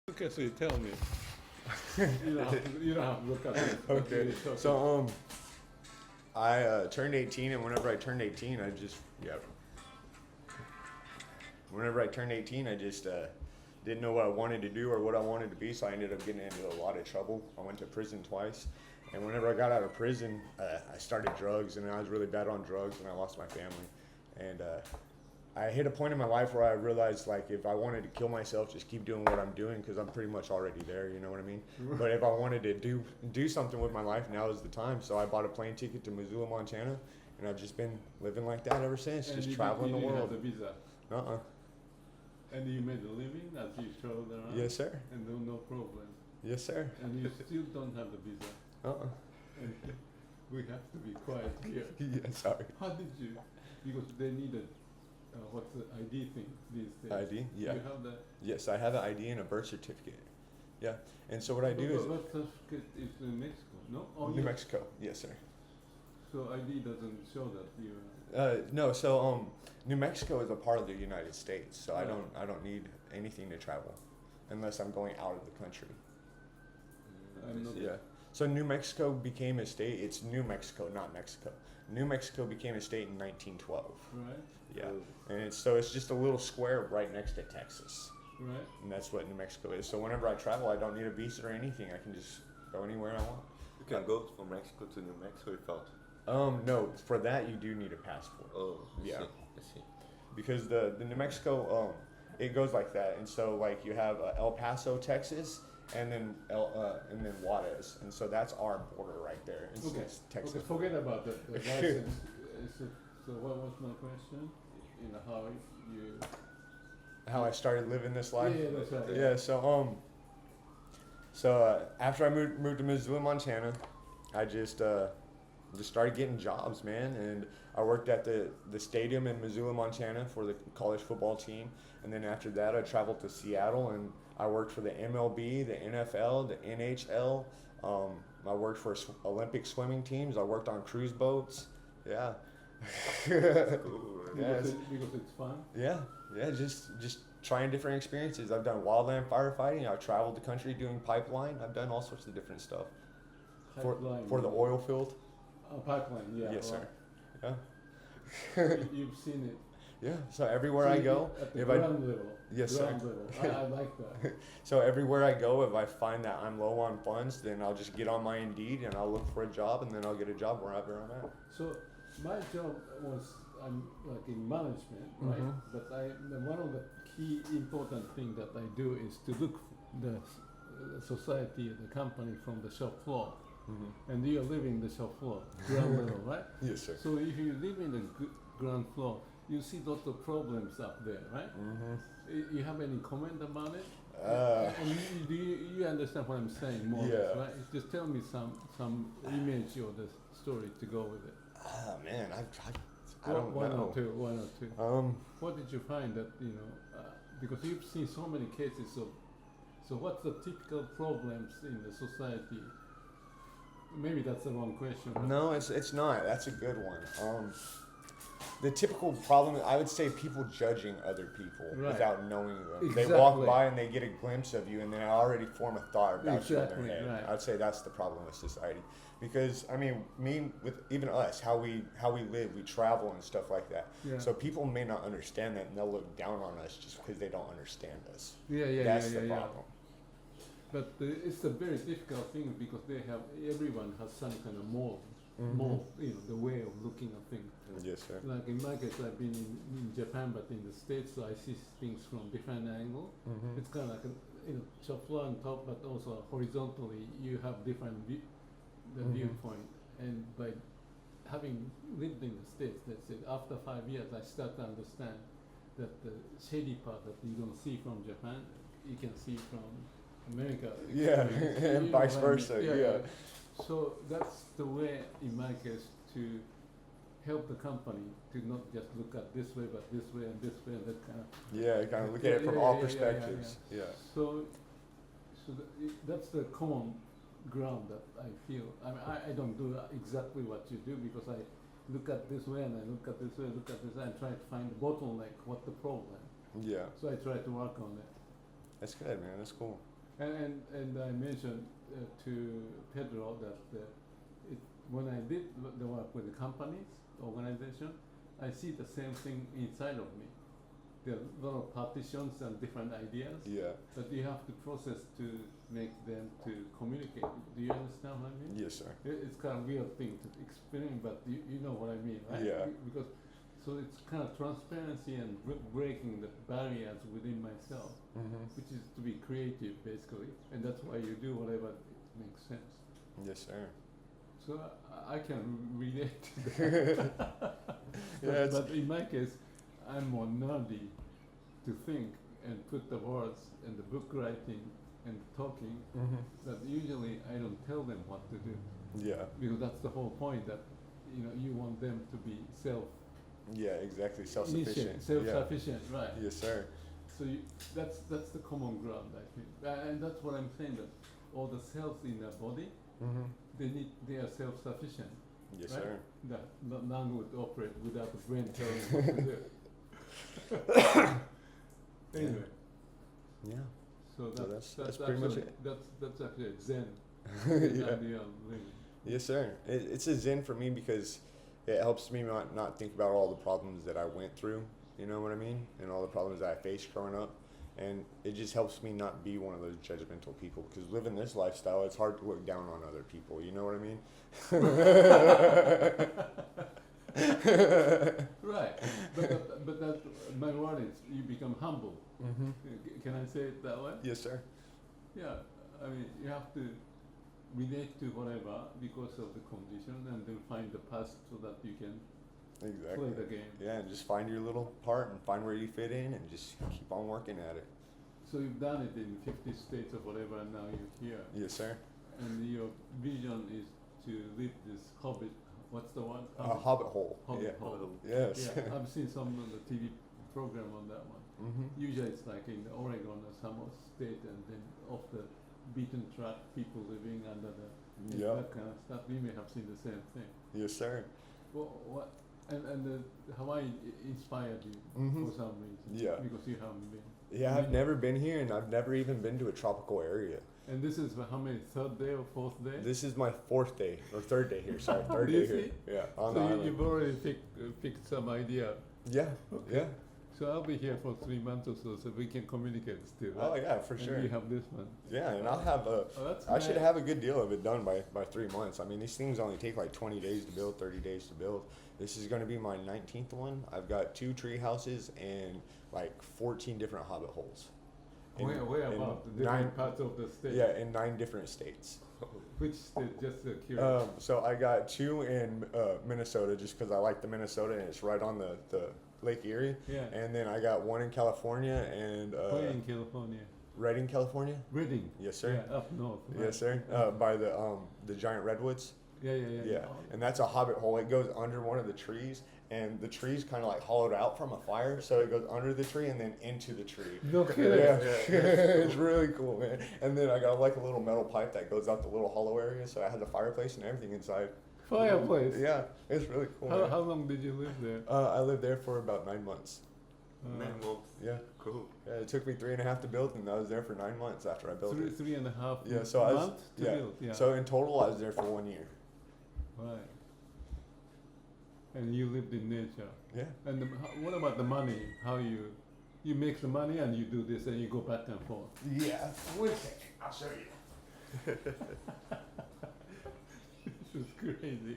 Okay, so you tell me. You don't have to look at it. Okay. So I turned 18, and whenever I turned 18, Whenever I turned 18, I just didn't know what I wanted to do or what I wanted to be, so I ended up getting into a lot of trouble. I went to prison twice, and whenever I got out of prison, I started drugs, and I was really bad on drugs, and I lost my family. And I hit a point in my life where I realized, like, if I wanted to kill myself, just keep doing what I'm doing, because I'm pretty much already there, you know what I mean? But if I wanted to do something with my life, now is the time. So I bought a plane ticket to Missoula, Montana, and I've just been living like that ever since, And just you traveling the world. Have the visa. Uh-uh. And you made a living as you traveled around? Yes, sir. And no problem. Yes, sir. And you still don't have the visa. Uh-uh. And we have to be quiet here. Yeah, sorry. How did you? Because they needed, what's the ID thing these days? ID? Yeah. You have that? Yes, I have an ID and a birth certificate. Yeah. And so what I do is... Birth certificate is in Mexico, no? Oh, New Mexico. Yes, sir. So ID doesn't show that you... No, so New Mexico is a part of the United States, so I don't need anything to travel unless I'm going out of the country. Yeah. So New Mexico became a state. It's New Mexico, not Mexico. New Mexico became a state in 1912. Right. Yeah. And it's just a little square right next to Texas. Right. And that's what New Mexico is. So whenever I travel, I don't need a visa or anything. I can just go anywhere I want. You can go from Mexico to New Mexico without. No, for that you do need a passport. Oh, I Yeah. see. I see. Because the New Mexico, it goes like that. And so like you have El Paso, Texas, and then Juarez, and so that's our border right there. It's, Okay. it's Texas. Okay, forget about the license. So what was my question? You know, How I started living this life. Yeah, that's right. Yeah. So after I moved to Missoula, Montana, I just started getting jobs, man, and I worked at the stadium in Missoula, Montana for the college football team, and then after that I traveled to Seattle and I worked for the MLB, the NFL, the NHL. I worked for Olympic swimming teams. I worked on cruise boats. Yeah. Cool. Yes. Because it's fun. Yeah, just trying different experiences. I've done wildland firefighting. I've traveled the country doing pipeline. I've done all sorts of different stuff for the oil field. Pipeline, yeah. Yes, right. sir. Yeah. You've seen it. Yeah. So everywhere I go, at the if ground level. Yes, ground sir. level. I like that. So everywhere I go, if I find that I'm low on funds, then I'll just get on my Indeed and I'll look for a job, and then I'll get a job wherever I'm at. So my job was I'm like in management, right? Mhm. But one of the key important thing that I do is to look the society, the company from the shop floor, and you are living the shop floor, ground level, right? Yes, sir. So if you live in the ground floor, you see lots of problems up there, right? You have any comment about it? And do you understand what I'm saying more or less, Yeah. right? Just tell me some image or the story to go with it. Man, I don't One know. or two. What did you find that, because you've seen so many cases of, so what's the typical problems in the society? Maybe that's the wrong question. No, it's not. That's a good one. The typical problem, I would say, people judging other people Right. without knowing them. Exactly. They walk by and they get a glimpse of you, and they already form a thought about you in Exactly, their head. right. I'd say that's the problem with society, because I mean, with even us, how we live, we travel and stuff like that. Yeah. So people may not understand that, and they'll look down on us just because they don't understand us. Yeah, That's the problem. But it's a very difficult thing because everyone has some kind of mold, the way of looking at things. Yes, sir. Like in my case, I've been in Japan, but in the States, so I see things from different angle. It's kind of like shop floor on top, but also horizontally, you have different viewpoint. And by having lived in the States, let's say after 5 years, I start to understand that the shady part that you don't see from Japan, you can see from America. Yeah, You and know vice what I mean? versa. Yeah. So that's the way, in my case, to help the company to not just look at this way, but this way and that kind of. Yeah, kind of look at it from all perspectives. Yeah. So that's the common ground that I feel. I mean, I don't do exactly what you do because I look at this way and I look at this way, look at this way, and try to find the bottleneck, what the problem. Yeah. So I try to work on it. That's good, man. That's cool. And I mentioned to Pedro that when I did the work with the companies, organization, I see the same thing inside of me. There are a lot of partitions and different ideas Yeah. that you have to process to make them to communicate. Do you understand what I mean? Yes, sir. It's kind of weird thing to explain, but you know what I mean, right? Yeah. Because so it's kind of transparency and breaking the barriers within myself, which is to be creative basically, and that's why you do whatever makes sense. Yes, sir. So I can relate to that. Yeah, but in my case, I'm more nerdy to think and put the words in the book writing and talking. That usually I don't tell them what to do, Yeah. because that's the whole point, that you want them to be Yeah, exactly. Self-sufficient. self-sufficient, right? Yeah. Yes, sir. So that's the common ground, I think, and that's what I'm saying, that all the cells in the body, they are self-sufficient. Yes, right? sir. That none would operate without the brain telling what to do. Anyway, Yeah. so that's pretty much actually, it. that's actually a Zen Yeah. idea of living. Yes, sir. It's a zen for me because it helps me not think about all the problems that I went through, you know what I mean? And all the problems that I faced growing up. And it just helps me not be one of those judgmental people, because living this lifestyle, it's hard to look down on other people, you know what I mean? Right, but that my word is you become humble. Can I say it that way? Yes, sir. Yeah, I mean you have to relate to whatever because of the condition, and then find the path so that you can Exactly. play the game. Yeah, and just find your little part and find where you fit in and just keep on working at it. So you've done it in 50 states or whatever, and now you're here. Yes, sir. And your vision is to live this Hobbit. What's the one? Hobbit hole. Hobbit Yeah. hole. Yes. Yeah, I've seen some of the TV program on that one. Usually it's like in Oregon or some state, and then off the beaten track, people living under the that kind of stuff. You may have seen the same thing. Yes, sir. Well, what? And the Hawaii inspired you for some reason. Yeah. Because you haven't been. Yeah, I've never been here, and I've never even been to a tropical area. And this is how many, third day or fourth day? This is my fourth day, or third day here, sorry, third Do day you here. see? Yeah, on So the island. you've already picked some idea. Yeah, yeah. So I'll be here for 3 months or so we can communicate still. Oh, Right? yeah, for And sure. you have this one. Yeah, and I'll have a, Oh, that's I should nice. have a good deal of it done by 3 months. I mean, these things only take like 20 days to build, 30 days to build. This is going to be my 19th one. I've got 2 tree houses and like 14 different hobbit holes. Where in about? The different 9 parts of the state? Yeah, in 9 different states. Which state? Just curious. So I got 2 in Minnesota, just because I like the Minnesota and it's right on the Lake Erie. Yeah. And then I got 1 in California and Where in California? Redding, California. Reading. Yes, sir. Yeah, up north. Right. Yes, sir. By the giant redwoods. Yeah. Yeah, and that's a hobbit hole. It goes under one of the trees, and the tree's kind of like hollowed out from a fire, so it goes under the tree and then into the tree. No kidding. Yeah, it's really cool, man. And then I got like a little metal pipe that goes out the little hollow area, so I had the fireplace and everything inside. Fireplace. Yeah, it's really cool. How, man. how long did you live there? I lived there for about 9 months. 9 months. Yeah. Cool. Yeah, it took me 3.5 to build, and I was there for 9 months after I built it. 3.5 Yeah, so I was, months to yeah. build. Yeah. So in total, I was there for 1 year. Right. And you lived in nature. Yeah. And what about the money? How you make the money and you do this and you go back and forth. Yeah. Wait a second, I'll show you. This is crazy.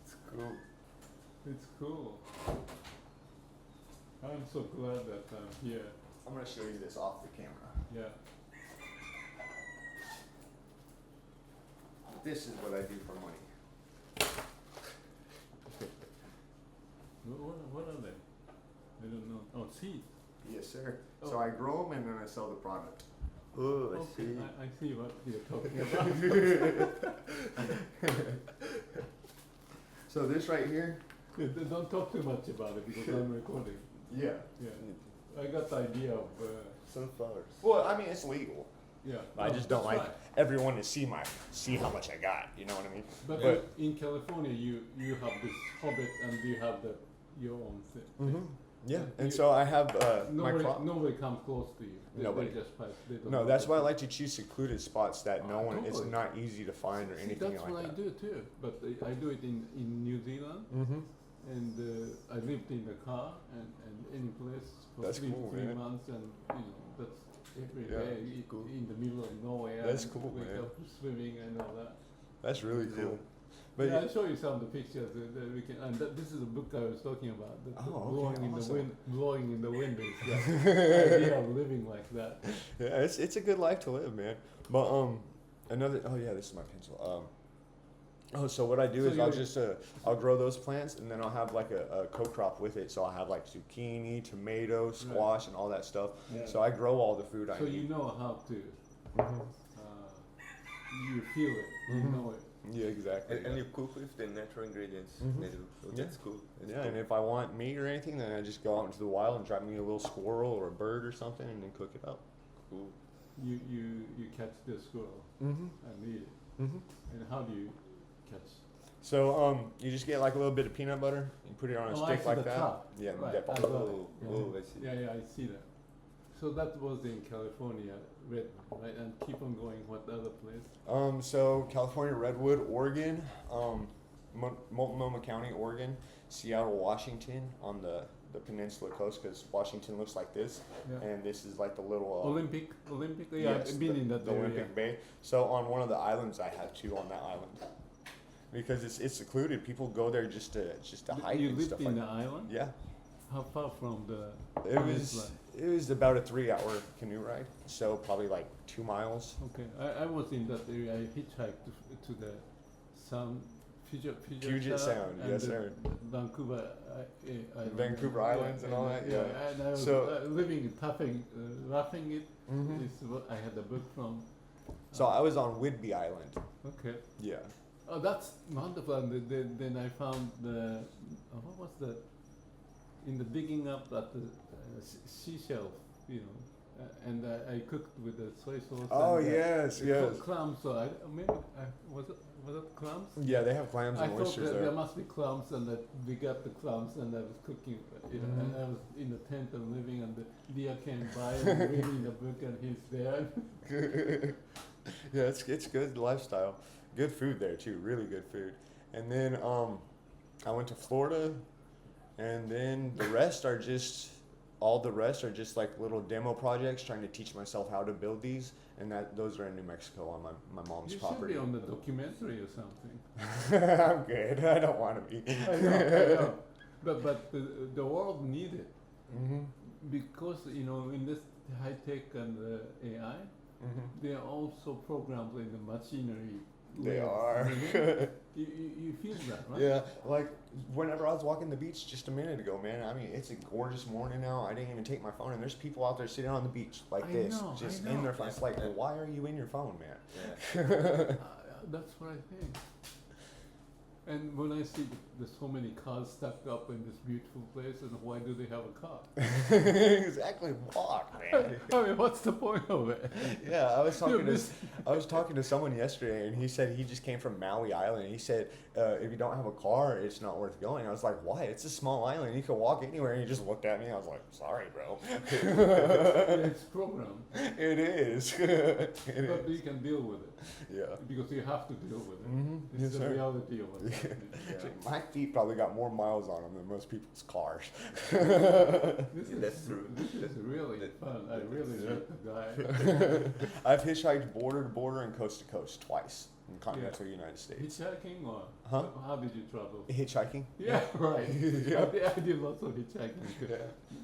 It's cool. It's cool. I'm so glad that I'm here. I'm gonna show you this off the camera. Yeah. This is what I do for money. What are they? I don't know. Oh, seeds. Yes, sir. Oh. So I grow them and then I sell the product. Oh, I Okay, see. I see what you're talking about. So this right here. Don't talk too much about it because I'm recording. Yeah. Yeah. I got the idea of. Sunflowers. Well, I mean, it's legal. Yeah. I No, just don't that's like right. everyone to see how much I got. You know what I mean? But in California, you have this Hobbit and you have your own thing. Mm-hmm. Yeah, You- and so I have my Nobody, crop. nobody comes close to you. Nobody. They just pass. They don't No, know that's what why I to like to choose secluded spots that no one. It's totally. not easy to find or See, anything that's like what that. I do too. But I do it in New Zealand, Mm-hmm. and I lived in the car and any place for That's three, cool, three man. months, and that's every Yeah, day cool. in the middle of nowhere. That's and cool, wake man. up swimming and all that. That's really Yeah. cool. But Yeah, I'll show you some of the pictures that we can. And this is a book I was talking about. The Oh, okay, blowing in awesome. the wind, blowing in the wind is the idea of living like that. yeah, it's a good life to live, man. But another. Oh yeah, this is my pencil. So what I do So is I'll you- just I'll grow those plants and then I'll have like a co-crop with it. So I'll have like zucchini, tomato, squash, and all that stuff. Yeah. So I grow all the food I So need. you know how to. Mhm. You feel it. You Mhm. know it. Yeah, exactly. And you cook with the natural ingredients Mhm. they do. So Yeah. that's cool. That's Yeah, cool. and if I want meat or anything, then I just go out into the wild and drive me a little squirrel or a bird or something, and then cook it up. Cool. You catch the squirrel Mm-hmm. and eat it. Mm-hmm. And how do you catch? So you just get like a little bit of peanut butter, you put it on a Oh, I stick see like the that. top. Yeah, and Right, dip I all got over. it. Oh, Yeah. oh, I see. Yeah, I see that. So that was in California, Redwood, right? And keep on going. What other place? So California, Redwood, Oregon, Multnomah County, Oregon, Seattle, Washington on the peninsula coast, because Washington looks like this, Yeah. and this is like the little Olympic. Yeah, yes, I've been in that the area. Olympic Bay. So on one of the islands, I have two on that island, because it's secluded. People go there just to hike You and lived stuff in like the that. island. Yeah, How far from the? it peninsula? was about a 3-hour canoe ride, so probably like 2 miles. Okay, I was in that area. I hitchhiked to the Puget Sound, and yes, the sir. Vancouver Island. Vancouver Islands and all that, yeah. And I was So- living, roughing it. Mhm. Is what I had a book from. So I was on Whidbey Island. Okay. Yeah. Oh, that's wonderful. And then I found the what was that? In the digging up at the seashell, and I cooked with the soy sauce. Oh and, yes, yes. Clams. So was it clams? Yeah, they have clams I and thought oysters that there. there must be clams, and that we got the clams, and I was cooking. And I was in the tent and living, and the deer came by and reading the book, and he's there. Yeah, it's good lifestyle. Good food there too, really good food. And then I went to Florida, and then all the rest are just like little demo projects trying to teach myself how to build these, and those are in New Mexico on my mom's You property. should be on the documentary or something. I'm good. I don't want to be. I know. But the world needs it Mm-hmm. because in this high tech and AI, Mm-hmm. they are also programmed in the machinery. They way of are. living. You feel that, right? Yeah, like whenever I was walking the beach just a minute ago, man, I mean, it's a gorgeous morning now. I didn't even take my phone, and there's people out there sitting on the beach like I this, know, just I in know. their phone. It's like, why are you in your phone, man? Yeah. That's what I think. And when I see there's so many cars stuck up in this beautiful place, and why do they have a car? Exactly, walk, man. I mean, what's the point of it? Yeah, I was talking to This- someone yesterday, and he said he just came from Maui Island. He said if you don't have a car, it's not worth going. I was like, why? It's a small island. You can walk anywhere. And he just looked at me. I was like, sorry, bro. It's programmed, It is. It but is. you can deal with it Yeah. because you have to deal with it. Mm-hmm. It's Yes, the sir. reality of what's happening. Yeah. My feet probably got more miles on them than most people's cars. This is, That's true. This is really That- fun. I really that's like the guy. I've hitchhiked border to border and coast to coast twice in continental United States. Hitchhiking or Huh? how did you travel? Hitchhiking? Yeah, right. Yeah. I did lots of hitchhiking too. Yeah.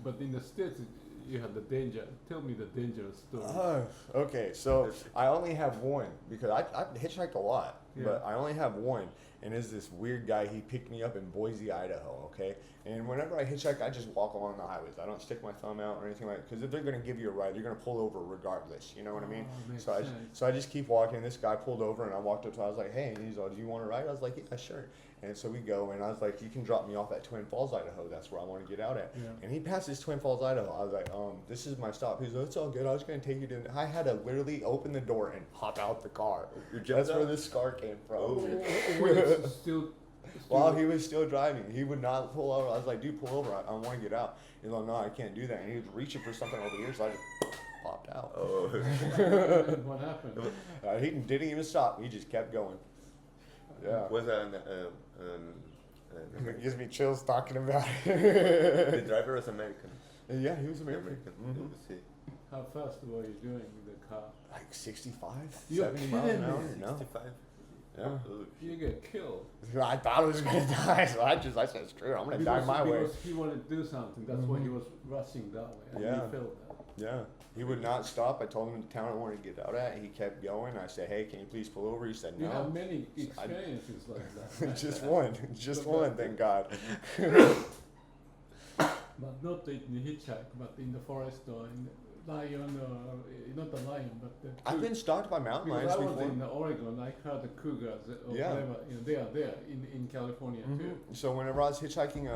But in the States, you had the danger. Tell me the dangerous story. Okay, so I only have one because I've hitchhiked a lot, Yeah. but I only have one. And is this weird guy? He picked me up in Boise, Idaho. Okay, and whenever I hitchhike, I just walk along the highways. I don't stick my thumb out or anything like that. Because if they're gonna give you a ride, they're gonna pull over regardless. You know what I mean? Oh, makes So sense. I just keep walking. This guy pulled over, and I walked up to him. I was like, "Hey," and he's like, "Do you want to ride?" I was like, "Yeah, sure." And so we go, and I was like, "You can drop me off at Twin Falls, Idaho. That's where I want to get out at." Yeah. And he passes Twin Falls, Idaho. I was like, "This is my stop." He's like, "It's all good. I was gonna take you to." I had to literally open the door and hop out the car. You jumped That's where out? this scar came from. Oh. Wait, still While he was still driving, he would not pull over. I was like, "Dude, pull over. I want to get out." He's like, no, I can't do that. And he was reaching for something over here, so I just popped out. Oh. And what happened? He didn't even stop. He just kept going. Yeah. Was It gives me chills talking about the it. driver was American. Yeah, he was American. Mhm. See. How fast were you doing with the car? Like 65, You're 70 miles an kidding hour. me. No. 65. Yeah. Oh, You get killed. I thought I was gonna die, so I said, screw it, I'm gonna die my way. Because he wanted to do something. That's why he was rushing that way. And Yeah. he failed that. Yeah. He would not stop. I told him the town I wanted to get out at. He kept going. I said, hey, can you please pull over? He said, You have no. many experiences like that. Right? Just one. Just one, thank God. But not in the hitchhike, but in the forest or in the lion or not the lion, but the I've been stalked by mountain because lions I was before. in Oregon, I heard the cougars or Yeah. whatever. They are there in California too. So whenever I was hitchhiking,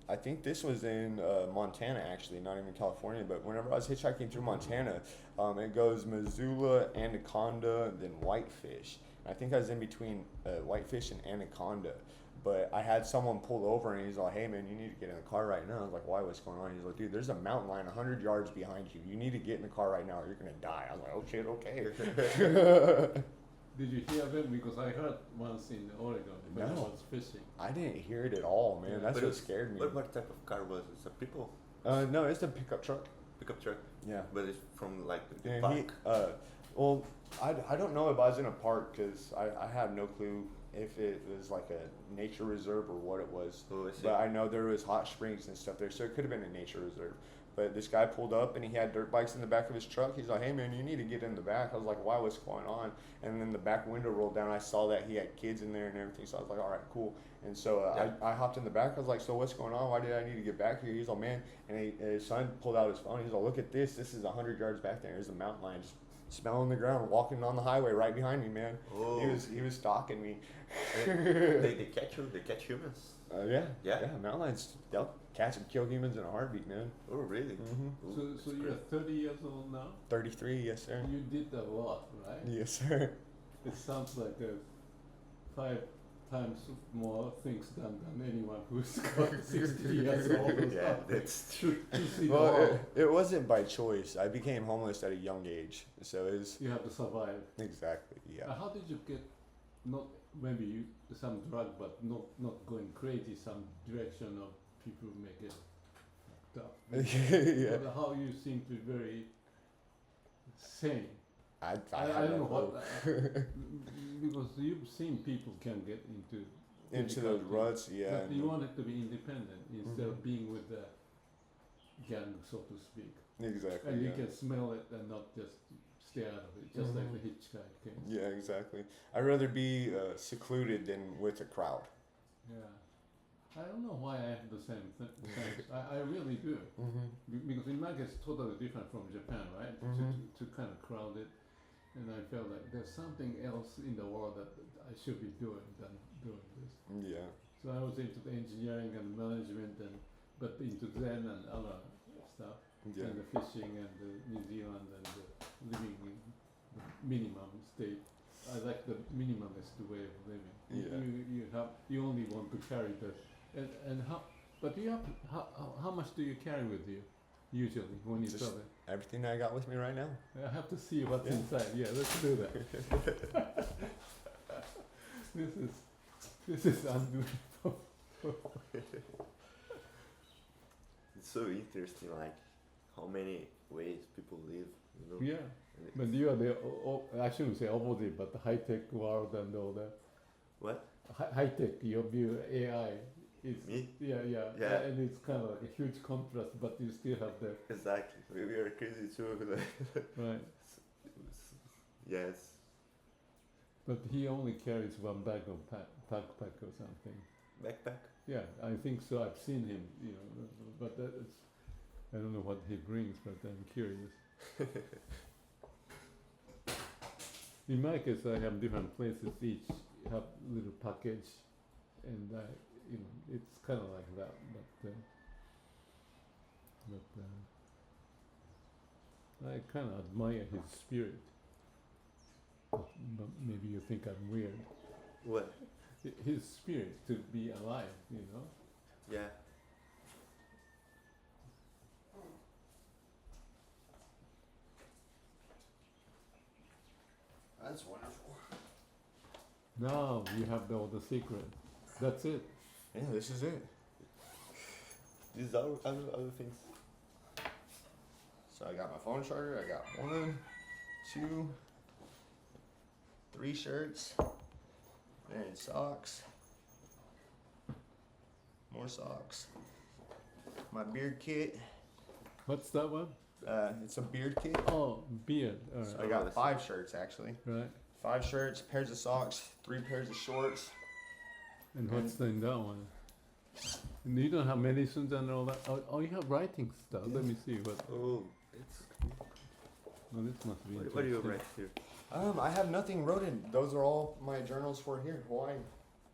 I think this was in Montana actually, not even California, but whenever I was hitchhiking through Montana, it goes Missoula, Anaconda, then Whitefish. I think I was in between Whitefish and Anaconda. But I had someone pull over and he's like, hey man, you need to get in the car right now. I was like, why, what's going on? He's like, dude, there's a mountain lion 100 yards behind you. You need to get in the car right now or you're going to die. I was like, oh shit, okay. Did you hear them? Because I heard once in Oregon when I No. was fishing. I didn't hear it at all, man. Yeah. That's But what it's- scared me. What type of car was it? It's a people No, it's a pickup truck. pickup truck, Yeah. but it's from like the And park. well, I don't know if I was in a park because I have no clue if it was like a nature reserve or what it was. Oh, I see. But I know there was hot springs and stuff there, so it could have been a nature reserve. But this guy pulled up and he had dirt bikes in the back of his truck. He's like, hey man, you need to get in the back. I was like, why, what's going on? And then the back window rolled down. I saw that he had kids in there and everything. So I was like, all right, cool. And so Yeah. I hopped in the back. I was like, so what's going on? Why did I need to get back here? He's like, man. And his son pulled out his phone. He's like, look at this. This is 100 yards back there. There's a mountain lion just smelling the ground, walking on the highway right behind me, man. Oh. He was stalking me. They catch you. They catch humans. Yeah. Yeah? Mountain lions, they'll catch and kill humans in a heartbeat, man. Oh, really? Mm-hmm. Ooh, So that's you're great. 30 years old now? 33, yes sir. You did a lot, right? Yes sir. It sounds like 5 times more things done than anyone who's got 60 years old or Yeah, something. that's true. To see the Well, world. it wasn't by choice. I became homeless at a young age, so it was You have to survive. exactly yeah. How did you get, not maybe some drug, but not going crazy, some direction of people make it fucked up? Yeah. But how you seem to be very sane. I I had don't know no what, clue. because you've seen people can get into Into those difficult ruts, things, yeah. but you wanted to be independent instead Mhm. of being with the gang, so to speak. Exactly. And you Yeah. can smell it and not just stay out of it, just like Mhm. the hitchhiker. Yeah, exactly. I'd rather be secluded than with a crowd. Yeah. I don't know why I have the same thing. I really do. Mm-hmm. Because in my case, totally different from Japan, right? Mhm. To kind of crowded. And I felt like there's something else in the world that I should be doing than doing this. Yeah. So I was into the engineering and management, but into Zen and other stuff, Yeah. and the fishing and the New Zealand and the living in the minimum state. I like the minimalist way of living. Yeah. You only want to carry the and how, but you have how much do you carry with you usually when you Just- travel? Everything I got with me right now. I have to see what's Yeah. inside. Yeah, let's do that. This is unbelievable. It's so interesting, like how many ways people live. You know. Yeah, And it's- but you are the I shouldn't say opposite, but the high tech world and all that. What? High tech, your view AI is Me? yeah, and it's kind of like a huge contrast, but you still have the Exactly. We are crazy too. right. Yes. But he only carries one bag of backpack or something. Backpack. Yeah, I think so. I've seen him, but it's, I don't know what he brings, but I'm curious. In my case, I have different places. Each have little package, and it's kind of like that. But I kind of admire his spirit. But maybe you think I'm weird. What? His spirit to be alive, Yeah. That's wonderful. Now you have all the secret. That's it. Yeah, this is it. These are other things. So I got my phone charger. I got 1, 2, 3 shirts. And socks. More socks. My beard kit. What's that one? It's a beard kit. Oh, beard. All So right. I got 5 shirts actually. Right. 5 shirts, pairs of socks, 3 pairs of shorts. And what's in that one? And you don't have medicines and all that. Oh, you have writing stuff. Let me see what. Oh, it's. Oh, this must be. What do you interesting. write here? I have nothing wrote in. Those are all my journals for here, Hawaii.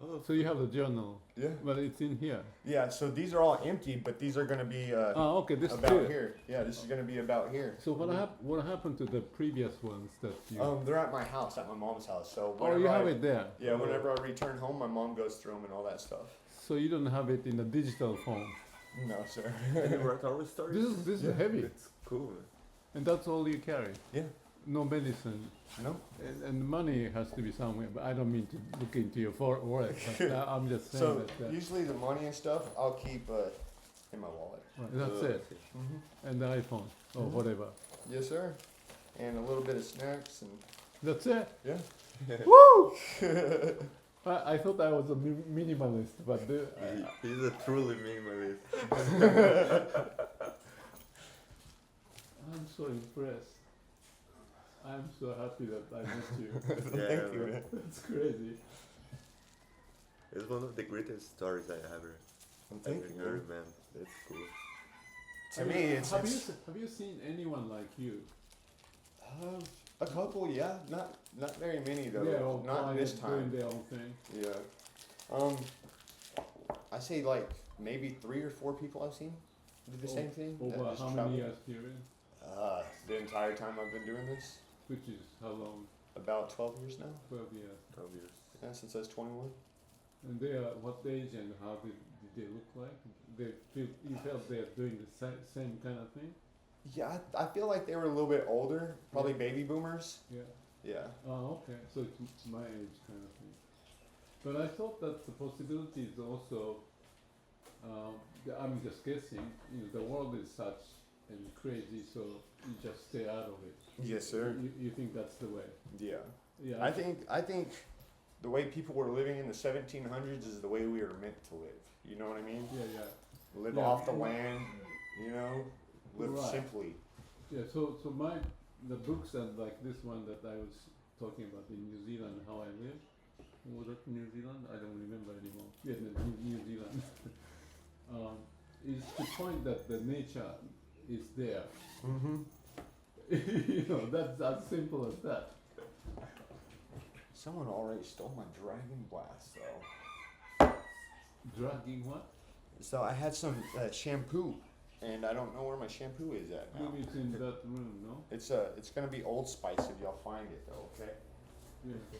Oh, So you have the journal, Yeah. but it's in here. Yeah. So these are all empty, but these are gonna be Oh, okay. This about here. here. Yeah, this is gonna be about here. So what happened to the previous ones that you? They're at my house, at my mom's house. So oh, whenever you have I, it there. Yeah, whenever I return home, my mom goes through them and all that stuff. So you don't have it in a digital form. No, sir. and you write our stories? This is heavy, It's cool. and that's all you carry. Yeah. No medicine, No. and money has to be somewhere. But I don't mean to look into your wallet. But I'm just saying So that. usually the money and stuff I'll keep in my wallet. Right, that's it. Mm-hmm. And the iPhone or Mhm. whatever. Yes, sir. And a little bit of snacks and That's it. yeah. Woo! I thought I was a minimalist, but He's a truly minimalist. I'm so impressed. I'm so happy that I met you. Thank you. man. Man. That's crazy. It's one of the greatest stories I ever Thank you. heard, man. It's cool. To me, it's have you seen anyone like you? a couple, yeah. Not very many though. Yeah, all not quiet, this time. doing their own thing. Yeah. I say like maybe 3 or 4 people I've seen do the same thing. that Over just how travel. many years period? The entire time I've been doing this, Which is how long? about 12 years now. 12 years. 12 years. Yeah, since I was 21. And they are what age and how did they look like? You felt they're doing the same kind of thing? Yeah, I feel like they were a little bit older, probably baby boomers. Yeah. Yeah. Oh, okay. So it's my age kind of thing. But I thought that the possibility is also, I'm just guessing, the world is such and crazy, so you just stay out of it. Yes, sir. You think that's the way? Yeah. Yeah. I think the way people were living in the 1700s is the way we are meant to live. You know what I mean? Yeah, yeah. Live Yeah. off the land, live Right. simply. Yeah, so the books and like this one that I was talking about in New Zealand, how I live. Was that New Zealand? I don't remember anymore. Yeah, New Zealand. Is the point that the nature is there. Mm-hmm. That's as simple as that. Someone already stole my dragon blast, though. Dragging what? So I had some shampoo, and I don't know where my shampoo is at now. Maybe it's in that room, no? It's gonna be Old Spice if y'all find it, though. Okay. Yeah.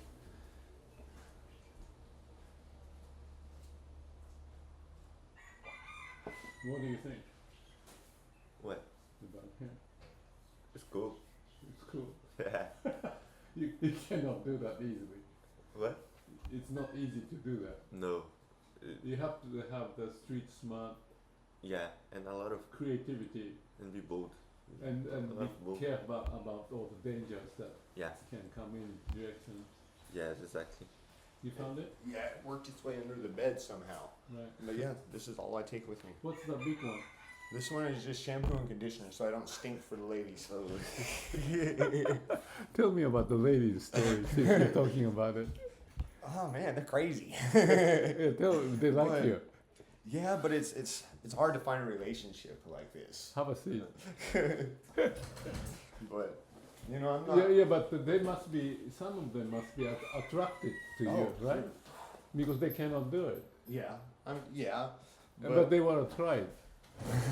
What do you think What? about him? It's cool. It's cool. Yeah. You cannot do that easily. What? It's not easy to do that. No. You have to have the street smart Yeah, and a lot of creativity and be bold. and a lot of be bold. careful about all the dangers that Yeah. can come in directions. Yes, exactly. You found it? Yeah, it worked its way under the bed somehow. Right. But yeah, this is all I take with me. What's the big one? This one is just shampoo and conditioner, so I don't stink for the ladies. Tell me about the ladies' story since you're talking about it. Oh man, they're crazy. Yeah, they like What? you. Yeah, but it's hard to find a relationship like this. Have a seat. But I'm not. Yeah, but they must be, some of them must be attracted to you, right? Because they cannot do it. Yeah. But they want to try it.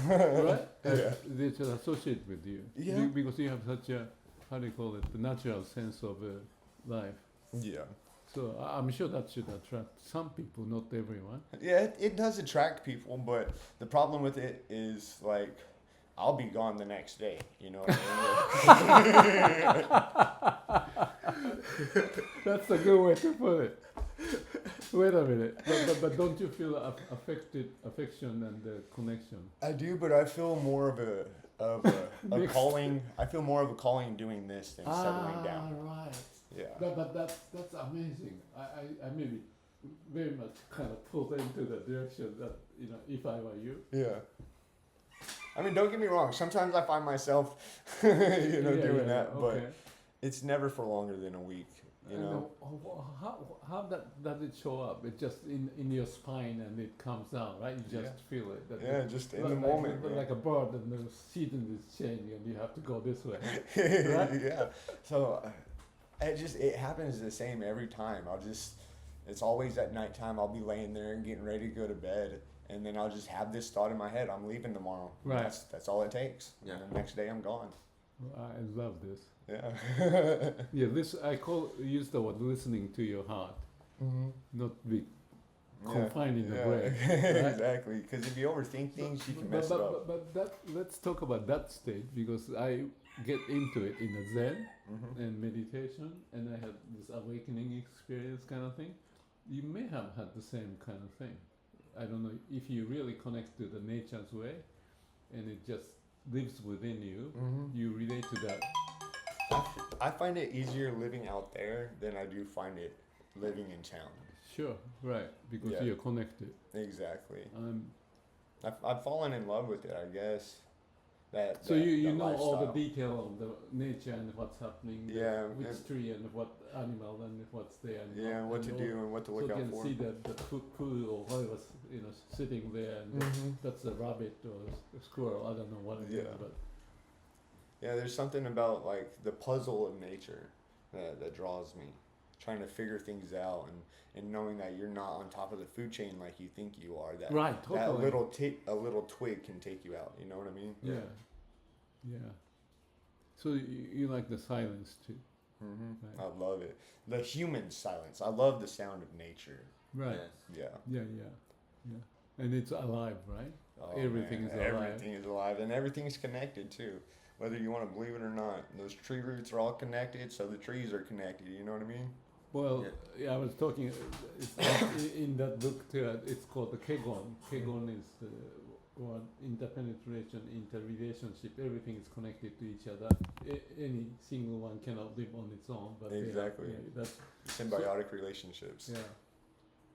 Right? Yeah. They should associate with you. Yeah. Because you have such a, how do you call it, the natural sense of life. Yeah. So I'm sure that should attract some people, not everyone. Yeah, it does attract people, but the problem with it is like I'll be gone the next day. You know what I mean? That's a good way to put it. Wait a minute. But don't you feel affection and connection? I do, but I feel more of a calling. I feel more of a calling doing this than settling down. Right. Yeah. But that's amazing. I maybe very much kind of pulled into the direction that, if I were you. Yeah. I mean, don't get me wrong. Sometimes I find myself, doing that, but it's never for longer than a week. How does it show up? It just in your spine and it comes out, right? You just feel it. Just in the moment. Like a bird and the season is changing and you have to go this way. Right? Yeah. So it happens the same every time. It's always at nighttime. I'll be laying there and getting ready to go to bed. And then I'll just have this thought in my head. I'm leaving tomorrow. Right. That's all it takes. Yeah. And the next day I'm gone. I love this. Yeah. Yeah, this use the word listening to your heart, not be confined in the brain. Right? Exactly. Because if you overthink things, you can mess it up. But let's talk about that state, because I get into it in a Zen and meditation, and I had this awakening experience kind of thing. You may have had the same kind of thing. I don't know if you really connect to the nature's way, and it just lives within you. You relate to that. I find it easier living out there than I do find it living in town. Sure, right, because you're connected. Exactly. I've fallen in love with it, I guess. So you know lifestyle. all the detail of the nature and what's happening, which tree and what animal and what's there. And what to do and what to look out for. So you can see the poo or whatever sitting there, and that's a rabbit or a squirrel. I don't know what it is, but. Yeah, there's something about like the puzzle of nature that draws me. Trying to figure things out and knowing that you're not on top of the food chain like you think you are. That a little twig can take you out. You know what I mean? Yeah. So you like the silence too? Right. I love it. The human silence. I love the sound of nature. Right. Yes. Yeah. And it's alive, right? Oh, Everything is alive. Everything is alive, and everything's connected too. Whether you want to believe it or not, those tree roots are all connected, so the trees are connected. You know what I mean? Well, I was talking in that book too. It's called the Kegon. Kegon is the interpenetration, interrelationship. Everything is connected to each other. Any single one cannot live on its own. But exactly. That's symbiotic relationships. Yeah.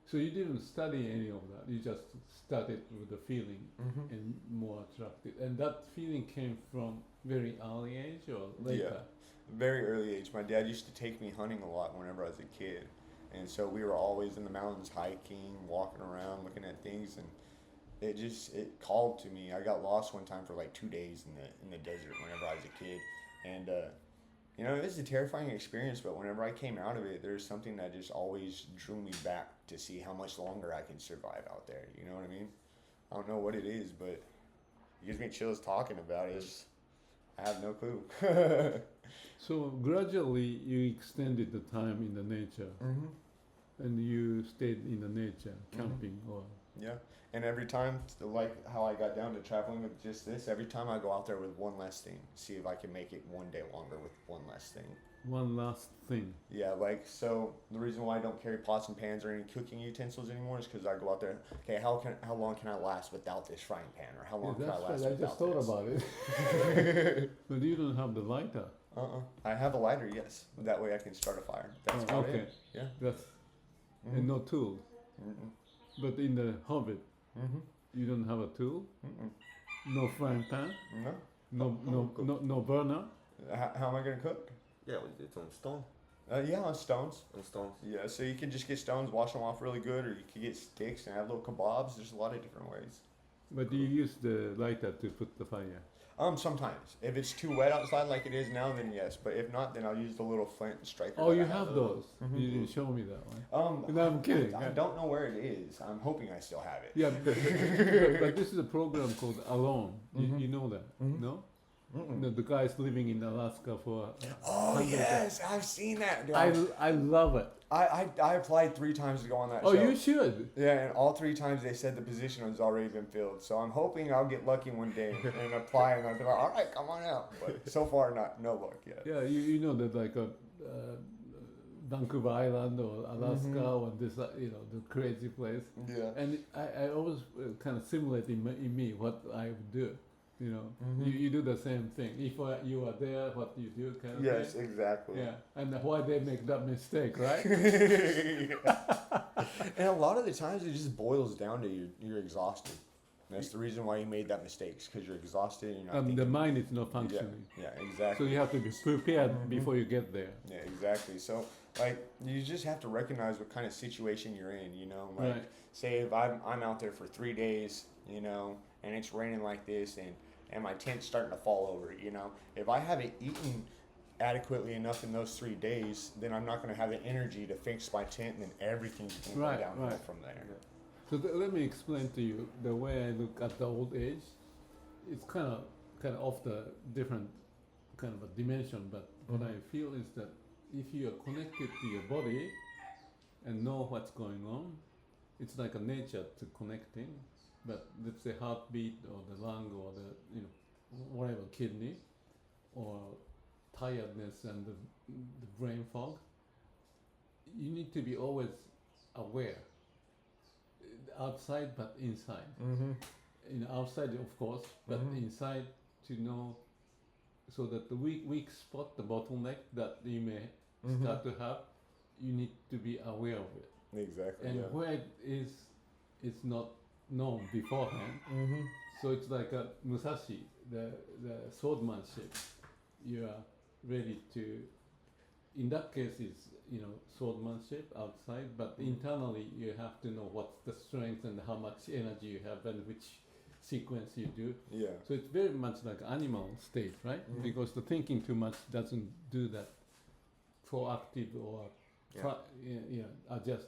So you didn't study any of that. You just started with the feeling and more attracted. And that feeling came from very early age or later? Yeah, very early age. My dad used to take me hunting a lot whenever I was a kid. And so we were always in the mountains hiking, walking around, looking at things, and it called to me. I got lost one time for like 2 days in the desert whenever I was a kid. And it was a terrifying experience, but whenever I came out of it, there's something that just always drew me back to see how much longer I can survive out there. You know what I mean? I don't know what it is, but it gives me chills talking about it. I have no clue. So gradually you extended the time in the nature, and you stayed in the nature, camping or... Yeah, and every time, like how I got down to traveling with just this, every time I go out there with one less thing, see if I can make it one day longer with one less thing. One last thing. Yeah, so the reason why I don't carry pots and pans or any cooking utensils anymore is because I go out there, okay, how long can I last without this frying pan, or how long can I last without this? I just thought about it. But you don't have the lighter. I have a lighter, yes. That way I can start a fire. That's about it. Yeah. That's and no tools. But in the Hobbit, you don't have a tool. No frying pan. No burner. How am I gonna cook? Yeah, it's on stone. On stones. On stones. Yeah, so you can just get stones, wash them off really good, or you can get sticks and have little kebabs. There's a lot of different ways. But you use the lighter to put the fire? Sometimes. If it's too wet outside like it is now, then yes. But if not, then I'll use the little flint and striker. Oh, you have those? You didn't show me that one. No, I'm kidding. I don't know where it is. I'm hoping I still have it. Yeah, but this is a program called Alone. You know that, no? No, the guy's living in Alaska for... Oh, yes, I've seen that. Dude. I love it. I applied 3 times to go on that show. Oh, you should. Yeah, and all 3 times they said the position has already been filled. So I'm hoping I'll get lucky one day and apply, and I'll be like, all right, come on out. But so far, no luck yet. Yeah, you know that like Vancouver Island or Alaska or this, the crazy place. Yeah. And I always kind of simulate in me what I would do. You do the same thing. If you are there, what you do, kind of Yes, thing. exactly. Yeah, and why they make that mistake, right? And a lot of the times it just boils down to you're exhausted. That's the reason why you made that mistake, because you're exhausted and you're not The thinking. mind is not functioning. Yeah, So exactly. you have to be prepared before you get there. Yeah, exactly. So, like, you just have to recognize what kind of situation you're in, Like, Right. say if I'm out there for 3 days, and it's raining like this and my tent's starting to fall over, If I haven't eaten adequately enough in those 3 days, then I'm not going to have the energy to fix my tent, and then everything's going to go Right, downhill right. from there. So let me explain to you the way I look at the old age. It's kind of off the different kind of a dimension, but what I feel is that if you are connected to your body and know what's going on, it's like a nature to connecting. But let's say heartbeat or the lung or the whatever, kidney or tiredness and the brain fog, you need to be always aware. Outside but inside. Outside of course, but inside to know, so that the weak spot, the bottleneck that you may start to have, you need to be aware of it. Exactly. And where it is, it's not known beforehand. So it's like a Musashi, the swordmanship. You are ready to, in that case it's swordmanship outside, but internally you have to know what's the strength and how much energy you have and which sequence you do. Yeah. So it's very much like animal state, right? Because the thinking too much doesn't do that proactive or just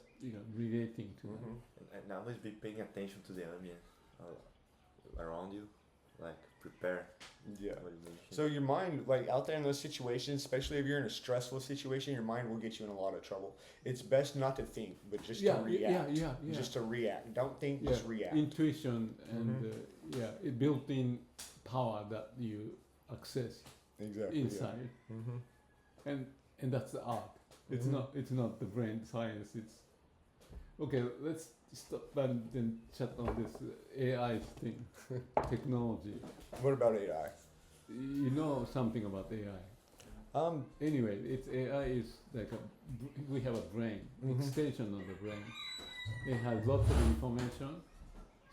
relating to that. And always be paying attention to the ambient around you, like prepare. Yeah. What you mentioned. So your mind, like out there in those situations, especially if you're in a stressful situation, your mind will get you in a lot of trouble. It's best not to think, but just to react. Yeah. Just to react. Don't think, just react. Intuition and it built-in power that you access Exactly. inside, and that's the art. It's not the brain science. It's okay. Let's stop and then chat on this AI thing, technology. What about AI? You know something about AI? Anyway, it's AI is like we have a brain, extension of the brain. It has lots of information,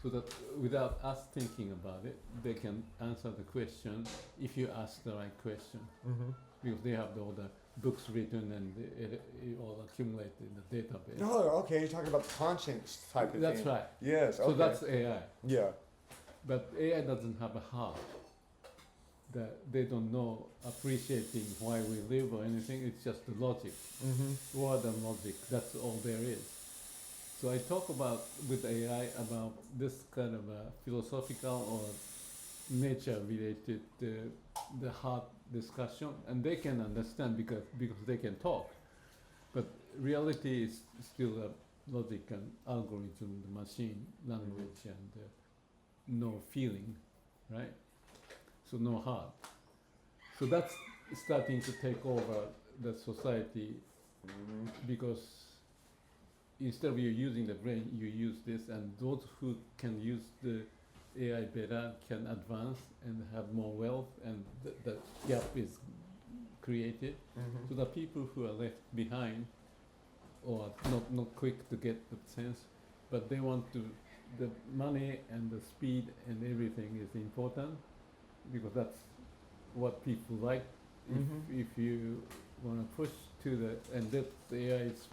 so that without us thinking about it, they can answer the question if you ask the right question. Because they have all the books written and it all accumulated in the database. Oh, okay. You're talking about the conscience type of That's thing. right. Yes. Okay. So that's AI. Yeah. But AI doesn't have a heart. They don't know appreciating why we live or anything. It's just the logic, word and logic. That's all there is. So I talk about with AI about this kind of a philosophical or nature-related the heart discussion, and they can understand because they can talk. But reality is still a logic and algorithm, the machine language, and no feeling, right? So no heart. So that's starting to take over the society because instead of you using the brain, you use this, and those who can use the AI better can advance and have more wealth, and the gap is created. So the people who are left behind or not quick to get the sense, but they want to, the money and the speed and everything is important because that's what people like. If you want to push to and that the AI is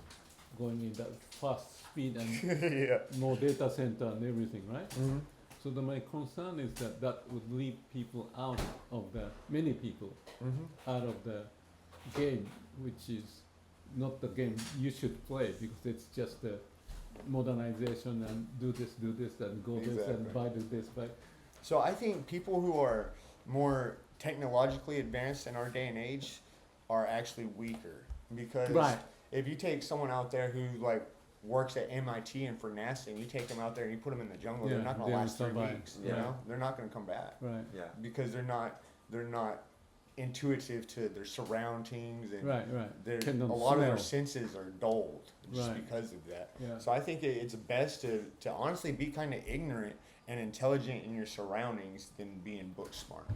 going in that fast speed and more data center and everything, right? So my concern is that would leave people out of many people out of the game, which is not the game you should play because it's just a modernization and do this and go this and buy this. So I think people who are more technologically advanced in our day and age are actually weaker because if you take someone out there who like works at MIT and for NASA and you take them out there and you put them in the jungle, they're not going to last 3 weeks. You know, they're not going to come back. Right. Yeah. Because they're not intuitive to their surroundings, and Right. a Cannot lot of their smell. senses are dulled just Right. because of that. Yeah. So I think it's best to honestly be kind of ignorant and intelligent in your surroundings than being book smart.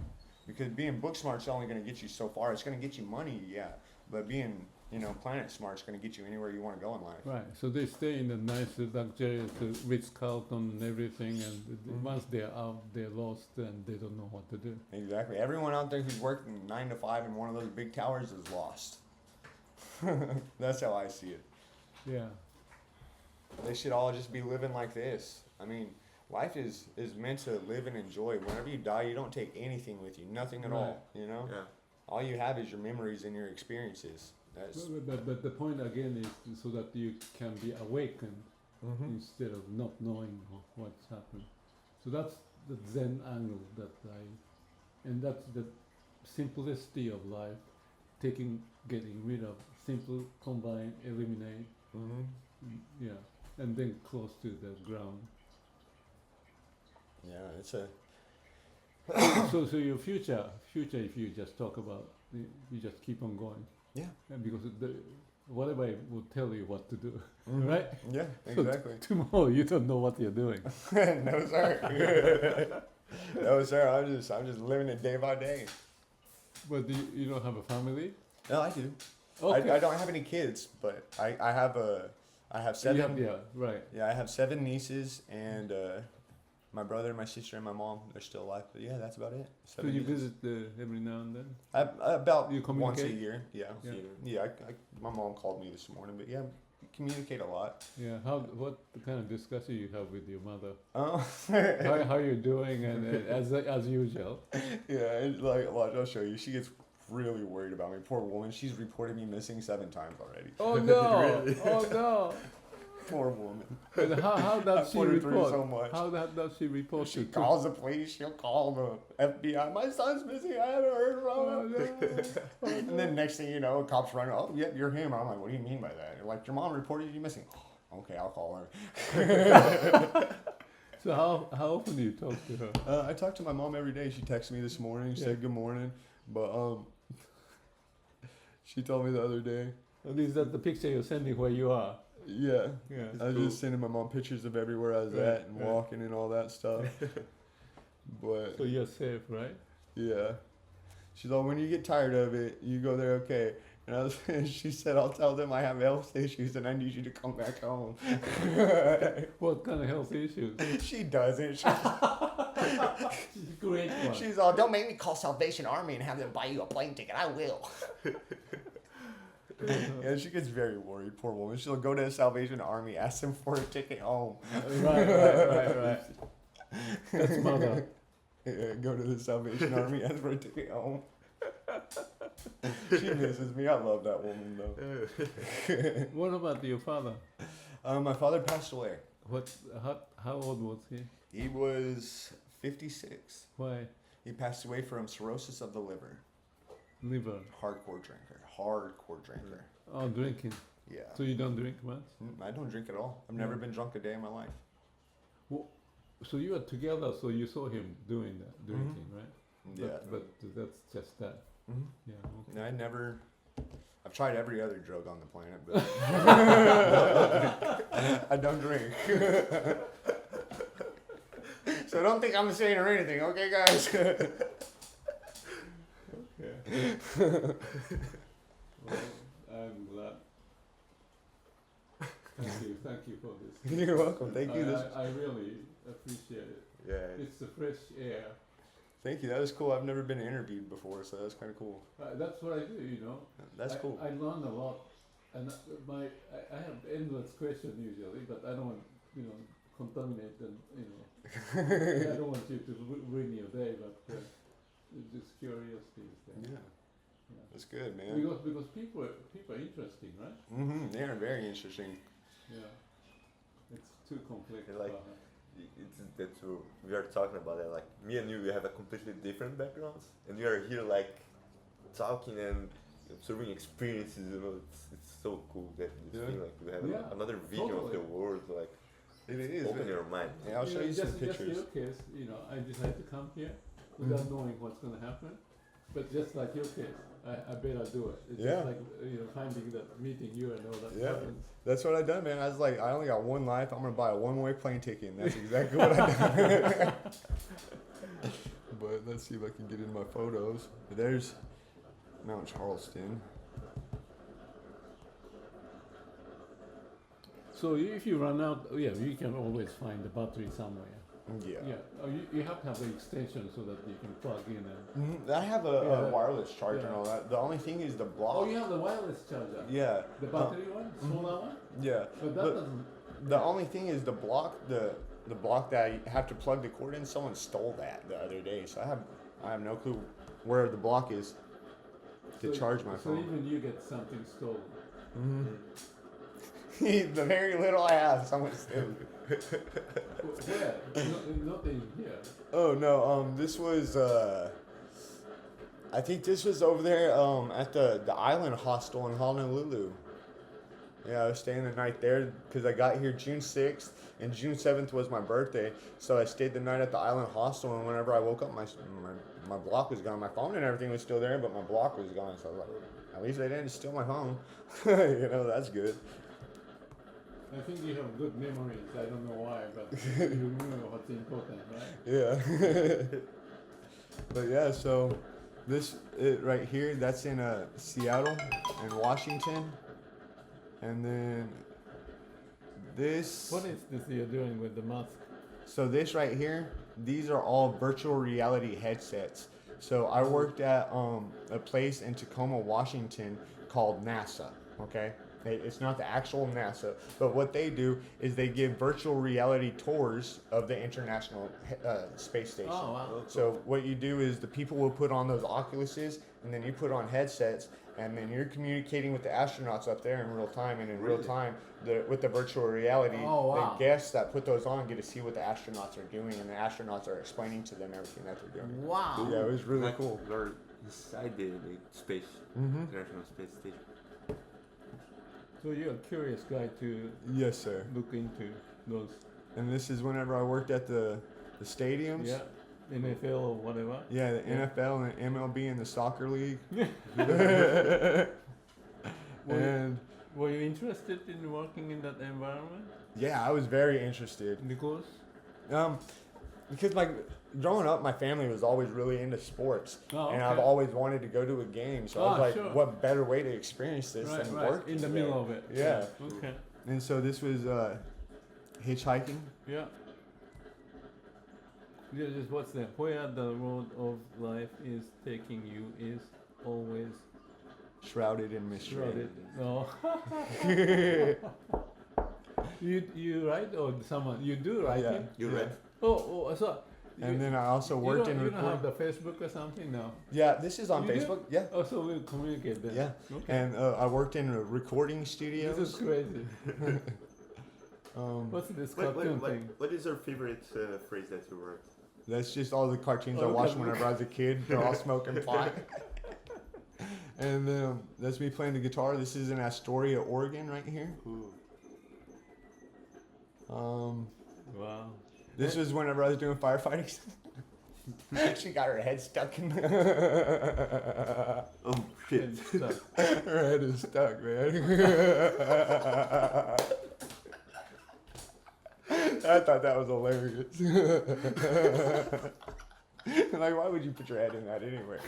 Because being book smart is only going to get you so far. It's going to get you money, yeah, but being planet smart is going to get you anywhere you want to go in life. Right. So they stay in the nice, luxurious Ritz-Carlton and everything, and once they're out, they're lost and they don't know what to do. Exactly. Everyone out there who's working 9 to 5 in one of those big towers is lost. That's how I see it. Yeah. They should all just be living like this. I mean, life is meant to live and enjoy. Whenever you die, you don't take anything with you, nothing at all. You know, Yeah. all you have is your memories and your experiences. That's But the point again is so that you can be awakened instead of not knowing what's happening. So that's the Zen angle and that's the simplicity of life, getting rid of, simple, combine, eliminate, yeah, and then close to the ground. yeah, it's a So your future, if you just talk about, you just keep on going. yeah, Because whatever I will tell you what to do, right? yeah, So exactly. tomorrow you don't know what you're doing. No sir. No sir. I'm just living it day by day. But you don't have a family? No, I do. Okay. I don't have any kids, but I have 7. Yeah, right. Yeah, I have 7 nieces, and my brother, my sister, and my mom. They're still alive. But yeah, that's about it. So 7 you nieces. visit every now and then? About You once a communicate? year. Yeah. Yeah. Yeah. My mom called me this morning, but yeah, we communicate a lot. Yeah. What kind of discussion you have with your mother? Oh. How you doing? And as usual. Yeah, and like, watch, I'll show you. She gets really worried about me. Poor woman. She's reported me missing 7 times already. Oh no! Really? Oh no! Poor woman. And how does I she put her through report? so much. How does she report? She to- calls the police. She'll call the FBI. My son's missing. I haven't heard from Oh him. no! Oh, And then next thing you know, cops run. Oh, yep, you're him. I'm like, what do you mean by that? You're like, your mom reported you missing. Oh, okay, I'll call her. So how often do you talk to her? I talk to my mom every day. She texted me this morning. Yeah. Said good morning. But she told me the other day. Is that the picture you're sending where you are? Yeah. Yeah. I was just sending my mom pictures of everywhere I was Right, at and right. walking and all that stuff. But So you're safe, right? yeah, she's like, when you get tired of it, you go there, okay. And she said, I'll tell them I have health issues and I need you to come back home. What kind of health issues? She doesn't. Great one. She's all, don't make me call Salvation Army and have them buy you a plane ticket. I will. Yeah, she gets very worried, poor woman. She'll go to the Salvation Army, ask them for a ticket home. Right. That's mother. Yeah, go to the Salvation Army, ask for a ticket home. She misses me. I love that woman, though. What about your father? My father passed away. How old was he? He was 56. Why? He passed away from cirrhosis of the liver. Liver. Hardcore drinker. Oh, drinking. Yeah. So you don't drink much? I don't drink at all. I've never been drunk a day in my life. Well, so you are together, so you saw him doing that, drinking, right? Yeah. But that's just that. Mhm. Yeah. Okay. No, I've tried every other drug on the planet, but I don't drink. So don't think I'm a saint or anything, okay, guys? Well, I'm glad. Thank you for this. You're welcome. Thank you. I really appreciate it. Yeah. It's the fresh air. Thank you. That was cool. I've never been interviewed before, so that's kind of cool. That's what I do, you know. That's cool. I learn a lot, and I have endless questions usually, but I don't want contaminate them. I don't want you to ruin your day, but it's just curiosity is there. Yeah. That's good, man. Because people are interesting, right? Mm-hmm. They are very interesting. Yeah. It's too complex. Like, that's what we are talking about that. Like me and you, we have a completely different backgrounds, and we are here like talking and observing experiences. It's so cool that this thing like we have another vision of the world. Like It is. open your mind. Yeah, I'll show you some pictures. Just your case, I decided to come here without knowing what's going to happen. But just like your case, I better do it. It's Yeah. just like finding that meeting you and all that Yeah. happens. That's what I done, man. I was like, I only got one life. I'm gonna buy a one-way plane ticket, and that's exactly what I done. But let's see if I can get in my photos. There's Mount Charleston. So if you run out, you can always find the battery somewhere. Yeah. Yeah. Oh, you have to have the extension so that you can plug in and. I have a Yeah. wireless charger and Yeah. all that. The only thing is the block. Oh, you have the wireless charger. Yeah. The battery one, smaller one. Yeah. But that But doesn't. the only thing is the block, the block that I have to plug the cord in. Someone stole that the other day, so I have no clue where the block is to charge my So phone. even you get something stolen. The very little I have, someone stole. Where? Not in here. Oh no, this was I think this was over there at the island hostel in Honolulu. Yeah, I was staying the night there because I got here June 6th and June 7th was my birthday. So I stayed the night at the island hostel, and whenever I woke up, my block was gone. My phone and everything was still there, but my block was gone. So I was like, at least they didn't steal my phone. That's good. I think you have good memories. I don't know why, but you remember what's important, right? Yeah. But yeah, so right here, that's in Seattle and Washington. And then this. What is this you're doing with the mask? So this right here, these are all virtual reality headsets. So I worked at a place in Tacoma, Washington called NASA, okay? It's not the actual NASA, but what they do is they give virtual reality tours of the International Space Station. Oh, wow. So what you do is the people will put on those Oculuses, and then you put on headsets, and then you're communicating with the astronauts up there in real time, and in real time, with the virtual reality, Oh, wow. the guests that put those on get to see what the astronauts are doing, and the astronauts are explaining to them everything that they're doing. Wow. Yeah, it was really Like, cool. You're inside the space, International Space Station. So you're a curious guy to Yes, sir. look into those. And this is whenever I worked at the stadiums. Yeah. NFL or whatever. Yeah, the NFL and the MLB and the soccer league. And Were you interested in working in that environment? yeah, I was very interested. Because? Because growing up, my family was always really into sports, Oh, and I've okay. always wanted to go to a game. So I was like, Sure. what better way to experience this Right, than right. working In the there? middle of it. Yeah. Okay. And so this was hitchhiking. Yeah. Yeah, just what's that? Where the road of life is taking you is always Shrouded in mystery. shrouded. No. You write or someone? You do writing? You Yeah. read? Oh, so. And then I also worked in You don't have recording. the Facebook or something? No. Yeah, this is on You do? Facebook. Yeah. Oh, so we'll communicate then. Yeah. Okay. And I worked in recording This is studios. crazy. Um, What's this cartoon thing? What is your favorite phrase that you wrote? That's just all the cartoons I Okay. watched whenever I was a kid. They're all smoking pot. And that's me playing the guitar. This is in Astoria, Oregon, right here. Ooh. Wow. This was whenever I was doing firefighting. She got her head stuck in. Oh shit. And stuff. Her head is stuck, man. I thought that was hilarious. Like, why would you put your head in that anyway?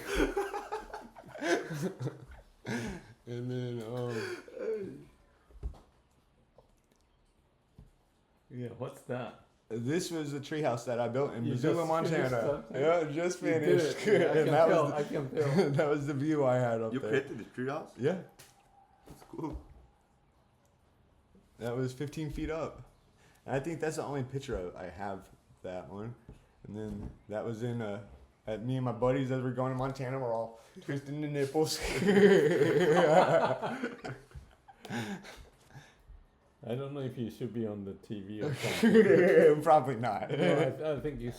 And then, Yeah, what's that? this was a treehouse that I built in You Missoula, just Montana. finished something? Yeah, just You did finished. it. I And can that tell. was I can the, tell. that was the view I had up You there. created the treehouse? Yeah, That's cool. that was 15 feet up. And I think that's the only picture I have that one. And then that was in at me and my buddies as we're going to Montana. We're all twisting the nipples. I don't know if you should be on the TV or something. Probably not. No, I think you're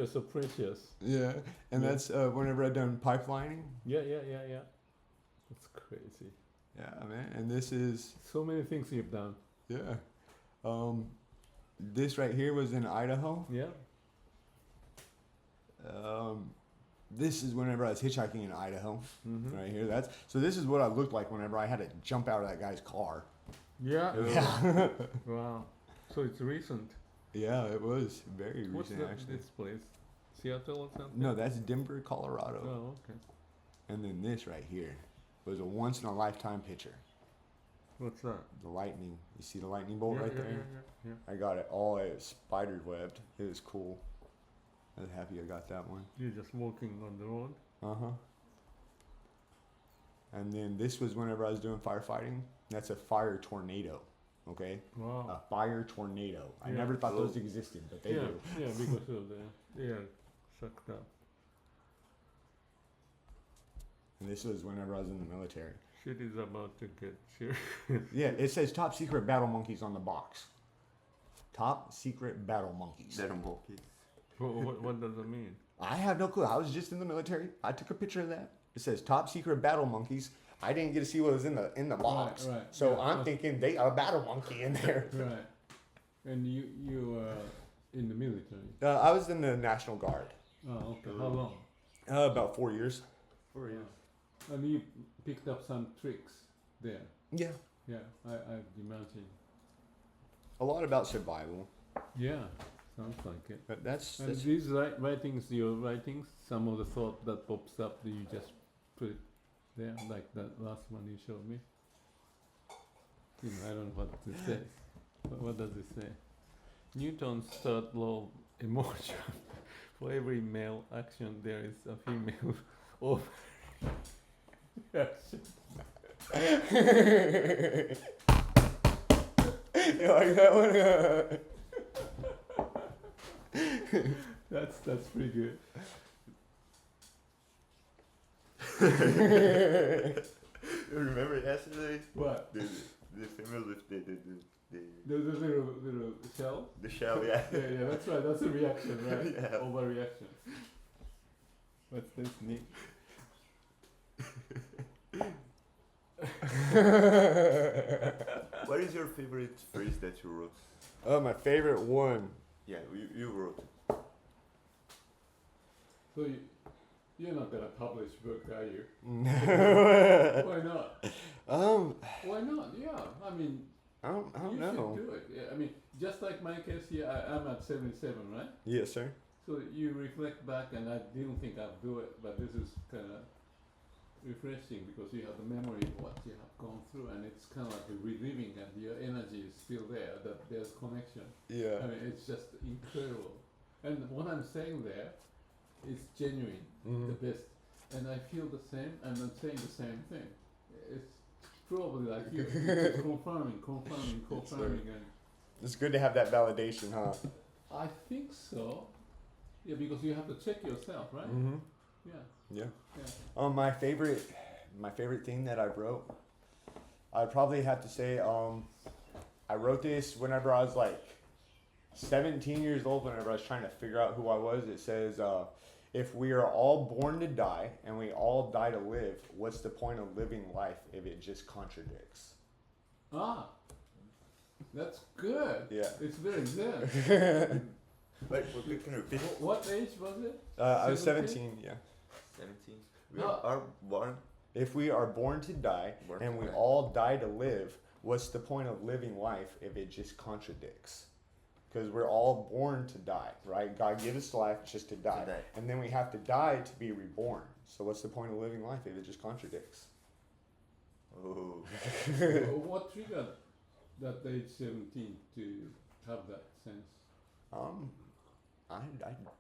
so precious. Yeah, and Yeah. that's whenever I done pipelining. Yeah. That's crazy. Yeah, man. And this is So many things you've done. yeah. This right here was in Idaho. Yeah. this is whenever I was hitchhiking in Idaho, right here. So this is what I looked like whenever I had to jump out of that guy's car. Yeah. Yeah. Wow. So it's recent. Yeah, it was very What's recent actually. this place? Seattle or something? No, that's Denver, Colorado. Oh, okay. And then this right here was a once in a lifetime picture. What's that? The lightning. You see the lightning bolt right there? Yeah. I got it all spider webbed. It was cool. I was happy I got that one. You're just walking on the road? Uh-huh. And then this was whenever I was doing firefighting. That's a fire tornado. Okay? Wow. A fire tornado. I Yeah. never thought those existed, but they do. Yeah, because of the air sucked up. And this was whenever I was in the military. Shit is about to get serious. Yeah, it says top secret battle monkeys on the box. Top secret battle monkeys. That monkey. What does it mean? I have no clue. I was just in the military. I took a picture of that. It says top secret battle monkeys. I didn't get to see what was in the box. Right. So Yeah. I'm thinking they are a battle monkey in there. Right. And you in the military? I was in the National Guard. Oh, okay. How long? About 4 years. 4 years. And you picked up some tricks there. Yeah. Yeah, I'd imagine. A lot about survival. Yeah, sounds like it. But that's And these writings, your writings, some of the thought that pops up, do you just put it there, like that last one you showed me? You know, I don't know what it says. What does it say? Newton's third law of emotion. For every male action, there is a female action. You like that one? That's pretty good. You remember yesterday? What? The female with the The little shell? the shell, yeah. Yeah, that's right. That's a reaction, right? Yeah. Overreaction. What's this neat? What is your favorite phrase that you wrote? Oh, my favorite one. Yeah, you wrote. So you're not gonna publish book, are you? Why not? Why not? Yeah, I mean, I don't you know. should do it. Yeah, I mean, just like my case here, I'm at 77, right? Yes, sir. So you reflect back, and I didn't think I'd do it, but this is kind of refreshing because you have the memory of what you have gone through, and it's kind of like reliving, and your energy is still there. That there's connection. Yeah. I mean, it's just incredible. And what I'm saying there is genuine, the best. And I feel the same, and I'm saying the same thing. It's probably like you, it's confirming, and It's good to have that validation, huh? I think so. Yeah, because you have to check yourself, right? Mm-hmm. Yeah. Yeah. My favorite thing that I wrote, I'd probably have to say, I wrote this whenever I was like 17 years old, whenever I was trying to figure out who I was. It says, if we are all born to die and we all die to live, what's the point of living life if it just contradicts? Ah, that's good. Yeah. It's very zen. Wait, we can repeat. What age was it? I was 17? 17, yeah. 17. We Oh. are born. If we are born to die Born and to we die. all die to live, what's the point of living life if it just contradicts? Because we're all born to die, right? God gives us life just to die. die. And then we have to die to be reborn. So what's the point of living life if it just contradicts? Oh. What triggered that age 17 to have that sense? I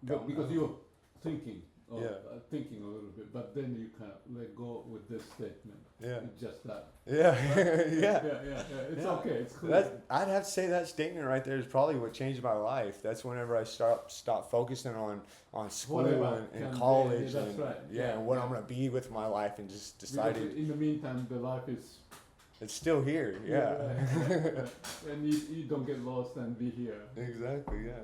But don't because know. you were thinking, Yeah. thinking a little bit, but then you kind of let go with this statement. Yeah. It's just that. Yeah. Yeah. It's Yeah. okay. It's cool. I'd have to say that statement right there is probably what changed my life. That's whenever I stopped focusing on school Whatever and can college be, that's and right. and what I'm gonna be with my life, and just Because decided in the meantime, the life is. it's still here. Yeah. Right. And you don't get lost and be here. Exactly. Yeah.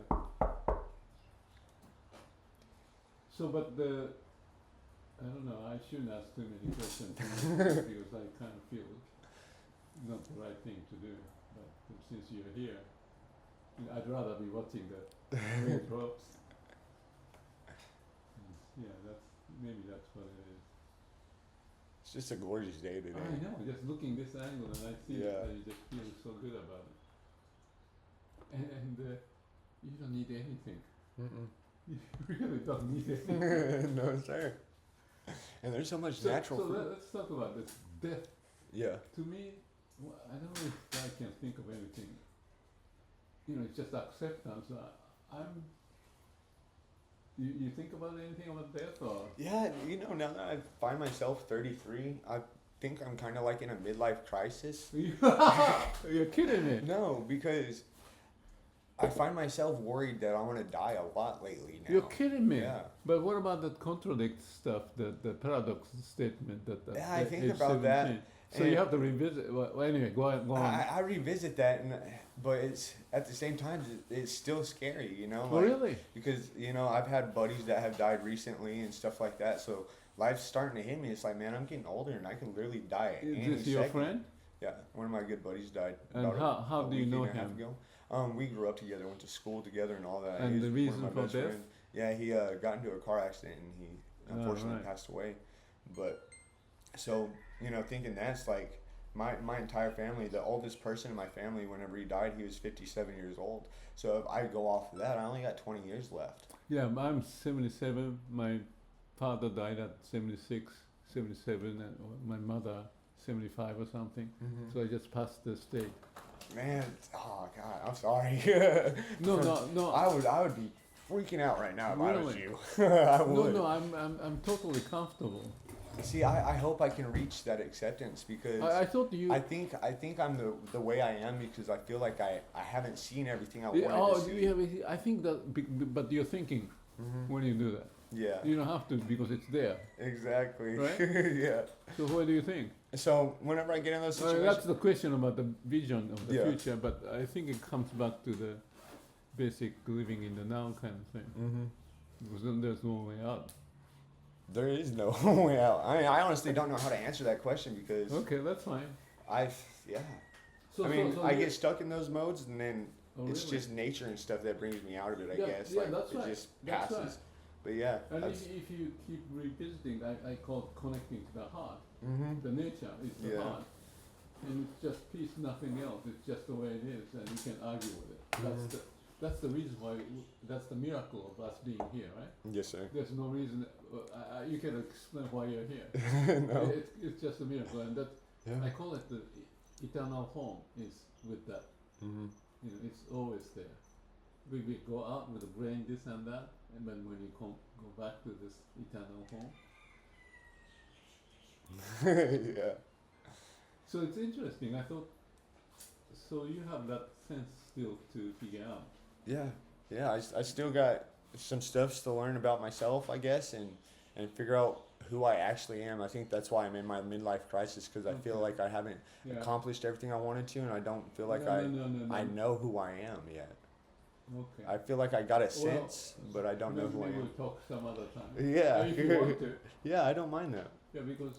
So, but I don't know, I shouldn't ask too many questions because I kind of feel it's not the right thing to do. But since you're here, I'd rather be watching the raindrops. Yeah, maybe that's what it is. It's just a gorgeous day today. I know, just looking this angle and I see Yeah. it, I just feel so good about it. And you don't need anything. You really don't need anything. No, sir. And there's so much So natural fruit. let's talk about this death. Yeah. To me, I don't know if I can think of anything. You know, it's just acceptance. You think about anything about death or? Yeah, you know, now that I find myself 33, I think I'm kind of like in a midlife crisis. You're kidding me. No, because I find myself worried that I want to die a lot lately now. You're kidding me. Yeah. But what about that contradict stuff, the paradox statement that Yeah, I think age about that, 17? So and- you have to revisit. Well, anyway, go on. I revisit that, but it's at the same time it's still scary, you know. Oh, like, really? Because you know I've had buddies that have died recently and stuff like that. So life's starting to hit me. It's like, man, I'm getting older and I can literally die at any Is this your second. friend? Yeah, one of my good buddies died. And about how a do you week know and a half him? ago. We grew up together, went to school together, and all that. And He the was reason one of my for best death? friends. Yeah, he got into a car accident and he unfortunately right. passed away. But so you know, thinking that's like. My entire family, the oldest person in my family, whenever he died, he was 57 years old. So if I go off of that, I only got 20 years left. Yeah, I'm 77. My father died at 76, 77, and my mother 75 or something. So I just passed the stage. Man, oh God, I'm sorry. No. I would be freaking out right now if I was Really? you. I would. No, I'm totally comfortable. See, I hope I can reach that acceptance because I thought you. I think I'm the way I am because I feel like I haven't seen everything I Yeah, wanted to see. I think that, but you're thinking when you do that. Yeah, You don't have to because it's there. exactly. Right? Yeah. So what do you think? So whenever I get in those situations, That's the question about the vision of the Yeah. future, but I think it comes back to the basic living in the now kind of thing. Because then there's no way out. there is no way out. I honestly don't know how to answer that question because Okay, that's fine. So I get stuck in those modes and then it's really? just nature and stuff that brings me out of it, I Yeah, guess. yeah, like that's it right. just That's passes. right. But yeah. And that's- if you keep revisiting, I call it connecting to the heart. Mhm. The nature is the Yeah. heart. And it's just peace, nothing else. It's just the way it is, and you can argue with it. That's the reason why, that's the miracle of us being here, right? Yes, sir. There's no reason, you can explain why you're here. No. It's just a miracle, and that, Yeah. I call it the eternal home is with that. Mhm. You know, it's always there. We go out with the brain, this and that, and then when you go back to this eternal home. Yeah. So it's interesting. I thought, so you have that sense still to figure out. Yeah. I still got some stuff to learn about myself, I guess, and figure out who I actually am. I think that's why I'm in my midlife crisis because I feel Okay. like I haven't Yeah. accomplished everything I wanted to, and I don't feel like No, no. I know who I am yet. Okay. I feel like I got a sense, but I don't know who I Maybe am. we'll talk some other time. Yeah. If you want to. Yeah, I don't mind that. Yeah, because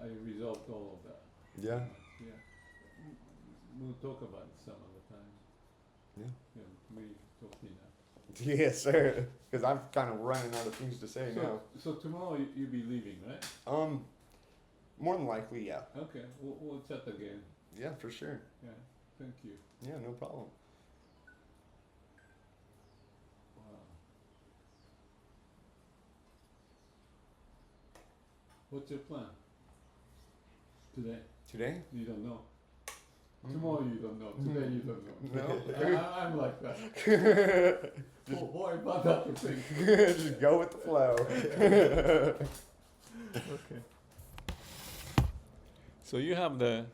I resolved all of that. Yeah. Yeah. We'll talk about it some other time. Yeah. Yeah, we talk enough. Yes, sir. Because I'm kind of running out of things to say now. So tomorrow you'll be leaving, right? More than likely, yeah. Okay, we'll chat again. Yeah, for sure. Yeah, thank you. Yeah, no problem. Wow. What's your plan? Today? Today? You don't know. Tomorrow you don't know. Today you don't know. No. I'm like that. Boy, but that's the thing. Just go with the flow. Okay. So you have the.